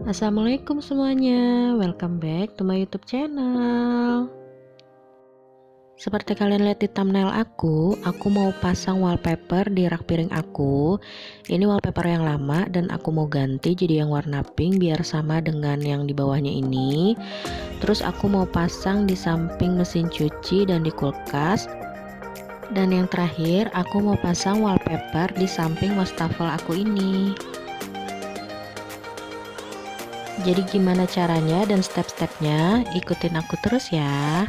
Assalamualaikum semuanya, welcome back to my YouTube channel. Seperti kalian lihat di thumbnail aku mau pasang wallpaper di rak piring aku. Ini wallpaper yang lama dan aku mau ganti jadi yang warna pink biar sama dengan yang di bawahnya ini. Terus aku mau pasang di samping mesin cuci dan di kulkas. Dan yang terakhir aku mau pasang wallpaper di samping wastafel aku ini. Jadi gimana caranya dan step-stepnya, ikutin aku terus ya.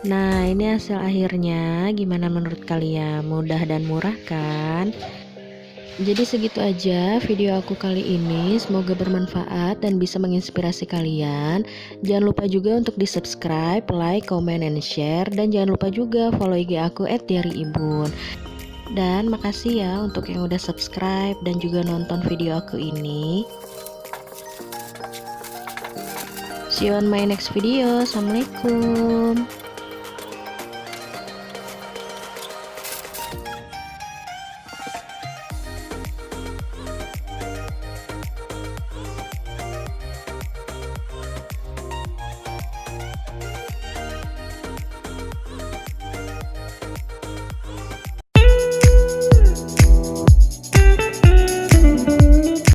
Nah, ini hasil akhirnya. Gimana menurut kalian? Mudah dan murah kan? Jadi segitu aja video aku kali ini. Semoga bermanfaat dan bisa menginspirasi kalian. Jangan lupa juga untuk di-subscribe, like, comment, and share. Dan jangan lupa juga follow IG aku @diary_ibun. Dan makasih ya untuk yang udah subscribe dan juga nonton video aku ini. See you on my next video. Assalamualaikum.